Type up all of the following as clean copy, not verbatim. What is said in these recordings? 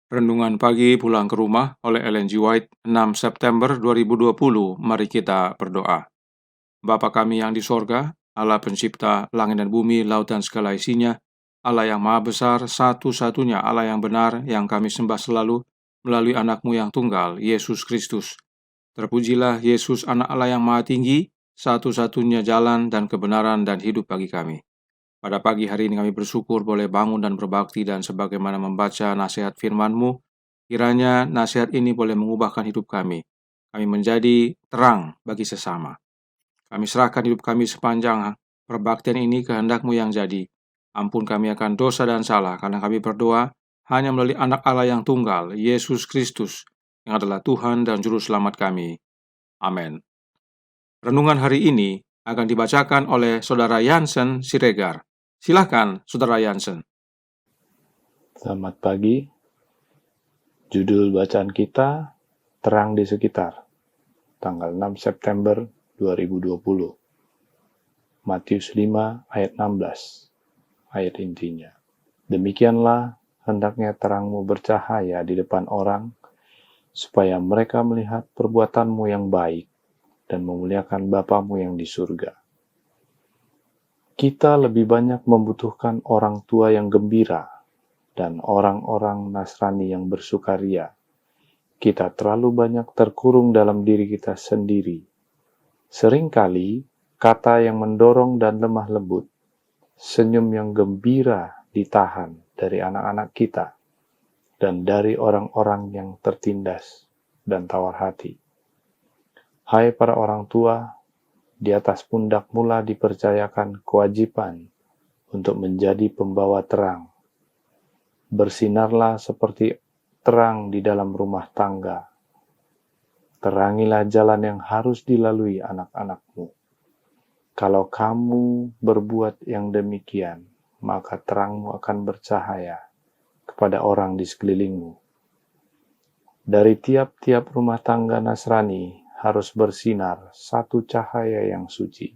Renungan pagi pulang ke rumah oleh Ellen G. White, 6 September 2020. Mari kita berdoa. Bapa kami yang di sorga, Allah pencipta langit dan bumi, laut dan segala isinya, Allah yang maha besar, satu-satunya Allah yang benar, yang kami sembah selalu, melalui anak-Mu yang tunggal, Yesus Kristus. Terpujilah Yesus, anak Allah yang maha tinggi, satu-satunya jalan dan kebenaran dan hidup bagi kami. Pada pagi hari ini kami bersyukur boleh bangun dan berbakti, dan sebagaimana membaca nasihat firman-Mu, kiranya nasihat ini boleh mengubahkan hidup kami. Kami menjadi terang bagi sesama. Kami serahkan hidup kami sepanjang perbaktian ini kehendak-Mu yang jadi. Ampun kami akan dosa dan salah, karena kami berdoa hanya melalui anak Allah yang tunggal, Yesus Kristus, yang adalah Tuhan dan Juru Selamat kami. Amin. Renungan hari ini akan dibacakan oleh Saudara Jansen Siregar. Silakan, Saudara Jansen. Selamat pagi. Judul bacaan kita, Terang di Sekitar, tanggal 6 September 2020. Matius 5 ayat 16, ayat intinya. Demikianlah hendaknya terangmu bercahaya di depan orang, supaya mereka melihat perbuatanmu yang baik dan memuliakan Bapamu yang di surga. Kita lebih banyak membutuhkan orang tua yang gembira dan orang-orang Nasrani yang bersukaria. Kita terlalu banyak terkurung dalam diri kita sendiri. Seringkali, kata yang mendorong dan lemah lembut, senyum yang gembira ditahan dari anak-anak kita, dan dari orang-orang yang tertindas dan tawar hati. Hai para orang tua, di atas pundak mula dipercayakan kewajiban untuk menjadi pembawa terang. Bersinarlah seperti terang di dalam rumah tangga. Terangilah jalan yang harus dilalui anak-anakmu. Kalau kamu berbuat yang demikian, maka terangmu akan bercahaya kepada orang di sekelilingmu. Dari tiap-tiap rumah tangga Nasrani harus bersinar satu cahaya yang suci.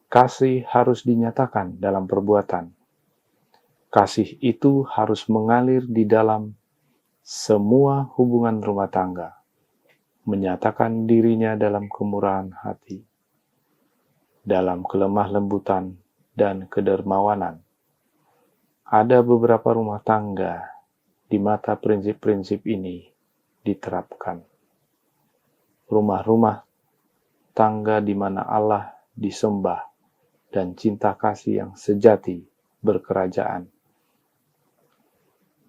Kasih harus dinyatakan dalam perbuatan. Kasih itu harus mengalir di dalam semua hubungan rumah tangga, menyatakan dirinya dalam kemurahan hati, dalam kelemah lembutan dan kedermawanan. Ada beberapa rumah tangga di mata prinsip-prinsip ini diterapkan. Rumah-rumah tangga di mana Allah disembah dan cinta kasih yang sejati berkerajaan.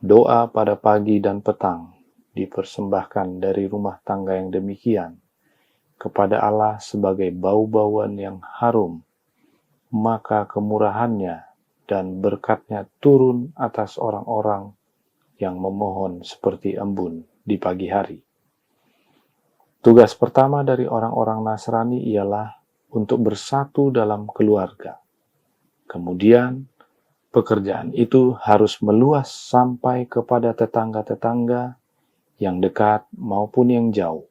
Doa pada pagi dan petang dipersembahkan dari rumah tangga yang demikian kepada Allah sebagai bau-bauan yang harum, maka kemurahannya dan berkatnya turun atas orang-orang yang memohon seperti embun di pagi hari. Tugas pertama dari orang-orang Nasrani ialah untuk bersatu dalam keluarga. Kemudian, pekerjaan itu harus meluas sampai kepada tetangga-tetangga yang dekat maupun yang jauh.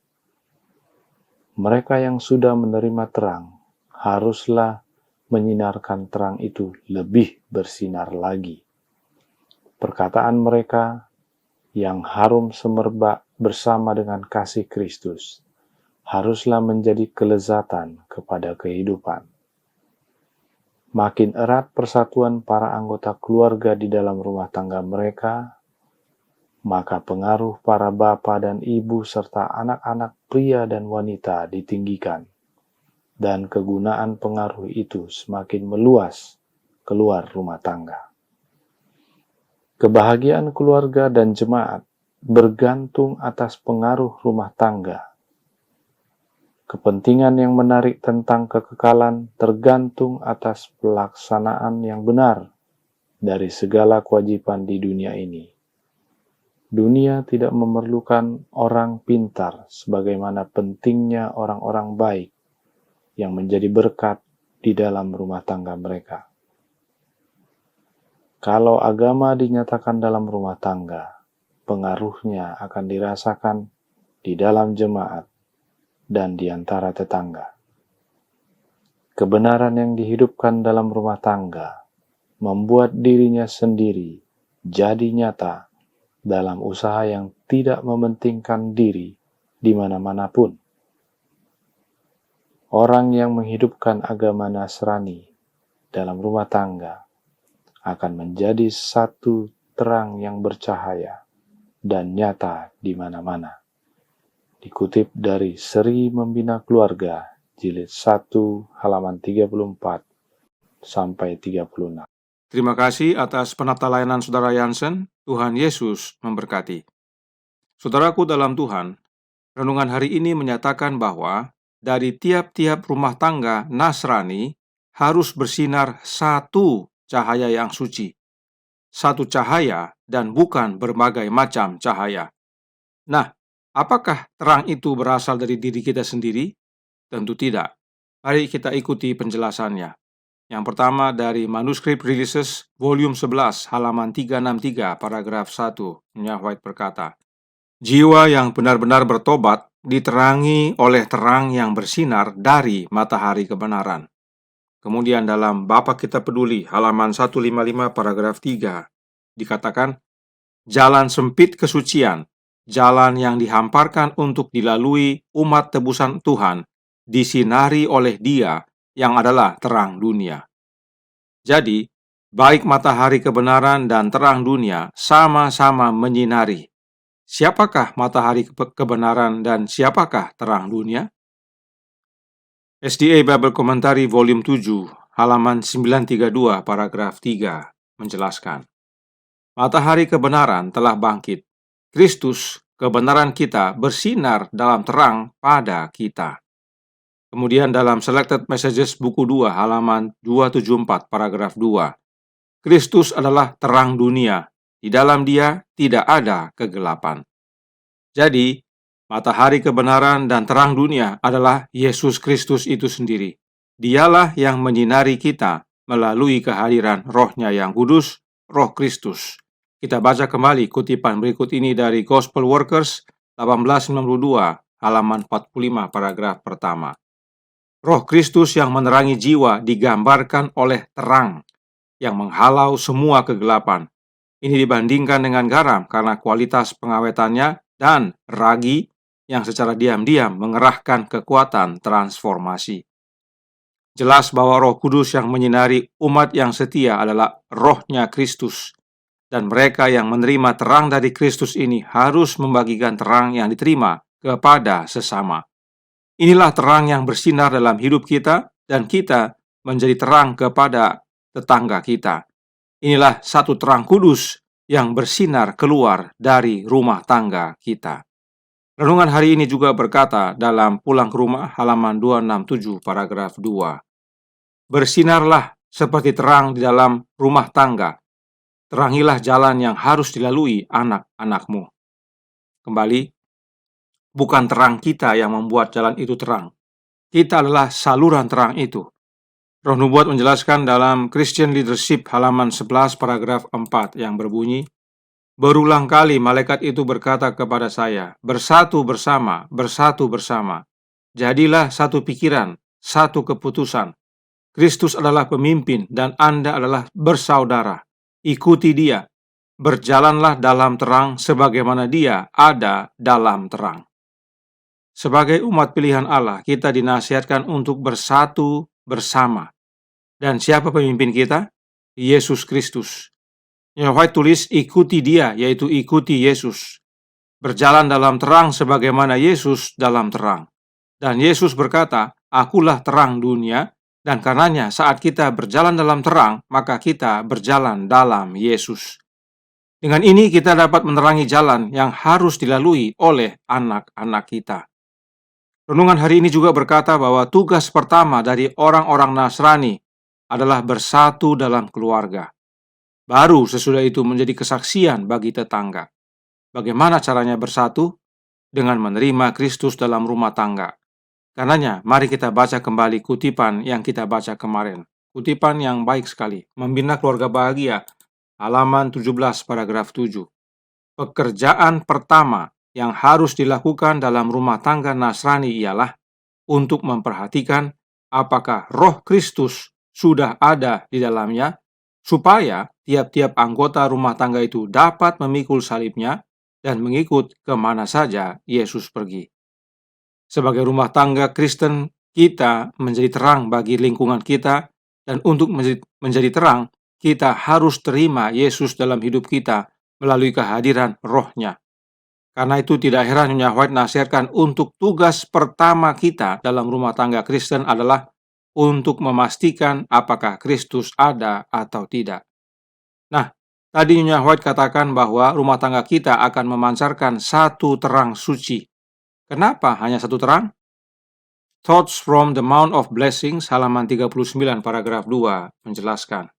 Mereka yang sudah menerima terang haruslah menyinarkan terang itu lebih bersinar lagi. Perkataan mereka yang harum semerbak bersama dengan kasih Kristus haruslah menjadi kelezatan kepada kehidupan. Makin erat persatuan para anggota keluarga di dalam rumah tangga mereka, maka pengaruh para bapa dan ibu serta anak-anak pria dan wanita ditinggikan, dan kegunaan pengaruh itu semakin meluas keluar rumah tangga. Kebahagiaan keluarga dan jemaat bergantung atas pengaruh rumah tangga. Kepentingan yang menarik tentang kekekalan tergantung atas pelaksanaan yang benar dari segala kewajiban di dunia ini. Dunia tidak memerlukan orang pintar sebagaimana pentingnya orang-orang baik yang menjadi berkat di dalam rumah tangga mereka. Kalau agama dinyatakan dalam rumah tangga, pengaruhnya akan dirasakan di dalam jemaat dan di antara tetangga. Kebenaran yang dihidupkan dalam rumah tangga membuat dirinya sendiri jadi nyata dalam usaha yang tidak mementingkan diri di mana-manapun. Orang yang menghidupkan agama Nasrani dalam rumah tangga akan menjadi satu terang yang bercahaya dan nyata di mana-mana. Dikutip dari Seri Membina Keluarga, jilid 1, halaman 34 sampai 36. Terima kasih atas penata layanan Saudara Jansen. Tuhan Yesus memberkati. Saudaraku dalam Tuhan, renungan hari ini menyatakan bahwa dari tiap-tiap rumah tangga Nasrani harus bersinar satu cahaya yang suci. Satu cahaya dan bukan berbagai macam cahaya. Nah, apakah terang itu berasal dari diri kita sendiri? Tentu tidak. Mari kita ikuti penjelasannya. Yang pertama dari manuskrip Releases volume 11 halaman 363 paragraf 1. Nya White berkata, jiwa yang benar-benar bertobat diterangi oleh terang yang bersinar dari matahari kebenaran. Kemudian dalam Bapa Kita Peduli halaman 155 paragraf 3 dikatakan, jalan sempit kesucian, jalan yang dihamparkan untuk dilalui umat tebusan Tuhan, disinari oleh Dia yang adalah terang dunia. Jadi, baik matahari kebenaran dan terang dunia sama-sama menyinari. Siapakah matahari kebenaran dan siapakah terang dunia? SDA Bible Commentary volume 7 halaman 932 paragraf 3 menjelaskan, matahari kebenaran telah bangkit. Kristus, kebenaran kita, bersinar dalam terang pada kita. Kemudian dalam Selected Messages buku 2 halaman 274 paragraf 2, Kristus adalah terang dunia. Di dalam Dia tidak ada kegelapan. Jadi, matahari kebenaran dan terang dunia adalah Yesus Kristus itu sendiri. Dialah yang menyinari kita melalui kehadiran Roh-Nya yang kudus, Roh Kristus. Kita baca kembali kutipan berikut ini dari Gospel Workers 1892 halaman 45 paragraf pertama. Roh Kristus yang menerangi jiwa digambarkan oleh terang yang menghalau semua kegelapan. Ini dibandingkan dengan garam karena kualitas pengawetannya dan ragi yang secara diam-diam mengerahkan kekuatan transformasi. Jelas bahwa Roh Kudus yang menyinari umat yang setia adalah Roh-Nya Kristus. Dan mereka yang menerima terang dari Kristus ini harus membagikan terang yang diterima kepada sesama. Inilah terang yang bersinar dalam hidup kita dan kita menjadi terang kepada tetangga kita. Inilah satu terang kudus yang bersinar keluar dari rumah tangga kita. Renungan hari ini juga berkata dalam Pulang ke Rumah halaman 267 paragraf 2. Bersinarlah seperti terang di dalam rumah tangga. Terangilah jalan yang harus dilalui anak-anakmu. Kembali, bukan terang kita yang membuat jalan itu terang. Kita adalah saluran terang itu. Roh Nubuat menjelaskan dalam Christian Leadership halaman 11 paragraf 4 yang berbunyi, berulang kali malaikat itu berkata kepada saya, bersatu bersama, bersatu bersama. Jadilah satu pikiran, satu keputusan. Kristus adalah pemimpin dan Anda adalah bersaudara. Ikuti Dia. Berjalanlah dalam terang sebagaimana Dia ada dalam terang. Sebagai umat pilihan Allah, kita dinasihatkan untuk bersatu bersama. Dan siapa pemimpin kita? Yesus Kristus. Yang White tulis, ikuti Dia, yaitu ikuti Yesus. Berjalan dalam terang sebagaimana Yesus dalam terang. Dan Yesus berkata, akulah terang dunia, dan karenanya saat kita berjalan dalam terang, maka kita berjalan dalam Yesus. Dengan ini kita dapat menerangi jalan yang harus dilalui oleh anak-anak kita. Renungan hari ini juga berkata bahwa tugas pertama dari orang-orang Nasrani adalah bersatu dalam keluarga. Baru sesudah itu menjadi kesaksian bagi tetangga. Bagaimana caranya bersatu? Dengan menerima Kristus dalam rumah tangga. Karenanya, mari kita baca kembali kutipan yang kita baca kemarin. Kutipan yang baik sekali. Membina keluarga bahagia. Halaman 17 paragraf 7. Pekerjaan pertama yang harus dilakukan dalam rumah tangga Nasrani ialah untuk memperhatikan apakah Roh Kristus sudah ada di dalamnya, supaya tiap-tiap anggota rumah tangga itu dapat memikul salibnya dan mengikut kemana saja Yesus pergi. Sebagai rumah tangga Kristen, kita menjadi terang bagi lingkungan kita, dan untuk menjadi terang, kita harus terima Yesus dalam hidup kita melalui kehadiran Roh-Nya. Karena itu tidak heran Nyonya White nasihatkan untuk tugas pertama kita dalam rumah tangga Kristen adalah untuk memastikan apakah Kristus ada atau tidak. Nah, tadi Nyonya White katakan bahwa rumah tangga kita akan memancarkan satu terang suci. Kenapa hanya satu terang? Thoughts from the Mount of Blessings, halaman 39, paragraf 2, menjelaskan.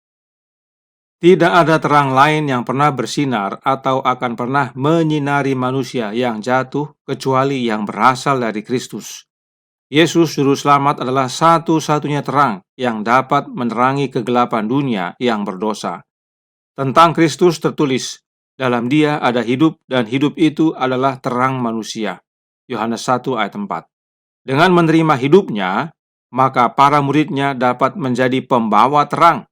Tidak ada terang lain yang pernah bersinar atau akan pernah menyinari manusia yang jatuh kecuali yang berasal dari Kristus. Yesus Juru Selamat adalah satu-satunya terang yang dapat menerangi kegelapan dunia yang berdosa. Tentang Kristus tertulis, dalam Dia ada hidup dan hidup itu adalah terang manusia. Yohanes 1 ayat 4. Dengan menerima hidupnya, maka para muridnya dapat menjadi pembawa terang.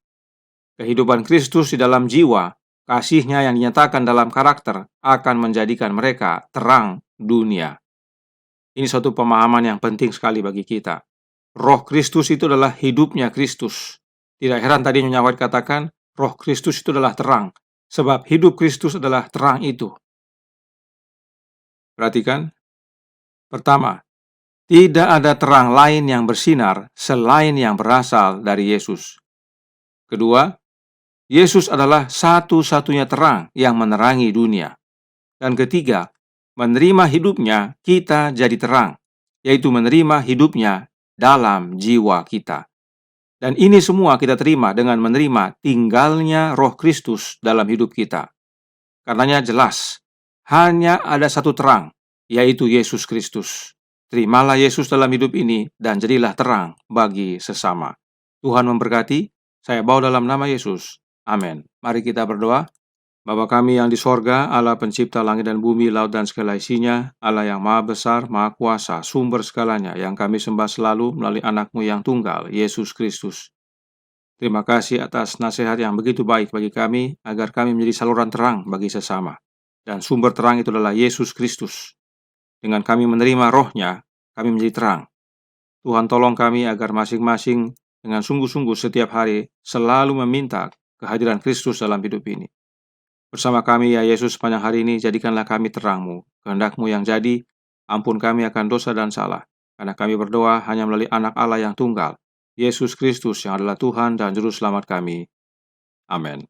Kehidupan Kristus di dalam jiwa, kasih-Nya yang dinyatakan dalam karakter akan menjadikan mereka terang dunia. Ini suatu pemahaman yang penting sekali bagi kita. Roh Kristus itu adalah hidupnya Kristus. Tidak heran tadi Nyonya White katakan, Roh Kristus itu adalah terang, sebab hidup Kristus adalah terang itu. Perhatikan. Pertama, tidak ada terang lain yang bersinar selain yang berasal dari Yesus. Kedua, Yesus adalah satu-satunya terang yang menerangi dunia. Dan ketiga, menerima hidupnya kita jadi terang, yaitu menerima hidupnya dalam jiwa kita. Dan ini semua kita terima dengan menerima tinggalnya Roh Kristus dalam hidup kita. Karenanya jelas, hanya ada satu terang, yaitu Yesus Kristus. Terimalah Yesus dalam hidup ini dan jadilah terang bagi sesama. Tuhan memberkati. Saya bawa dalam nama Yesus. Amin. Mari kita berdoa. Bapa kami yang di sorga, Allah pencipta langit dan bumi, laut dan segala isinya, Allah yang maha besar, maha kuasa, sumber segalanya, yang kami sembah selalu melalui anak-Mu yang tunggal, Yesus Kristus. Terima kasih atas nasihat yang begitu baik bagi kami, agar kami menjadi saluran terang bagi sesama. Dan sumber terang itu adalah Yesus Kristus. Dengan kami menerima Roh-Nya, kami menjadi terang. Tuhan tolong kami agar masing-masing dengan sungguh-sungguh setiap hari selalu meminta kehadiran Kristus dalam hidup ini. Bersama kami ya Yesus sepanjang hari ini, jadikanlah kami terang-Mu, kehendak-Mu yang jadi, ampun kami akan dosa dan salah, karena kami berdoa hanya melalui anak Allah yang tunggal, Yesus Kristus yang adalah Tuhan dan Juru Selamat kami. Amin.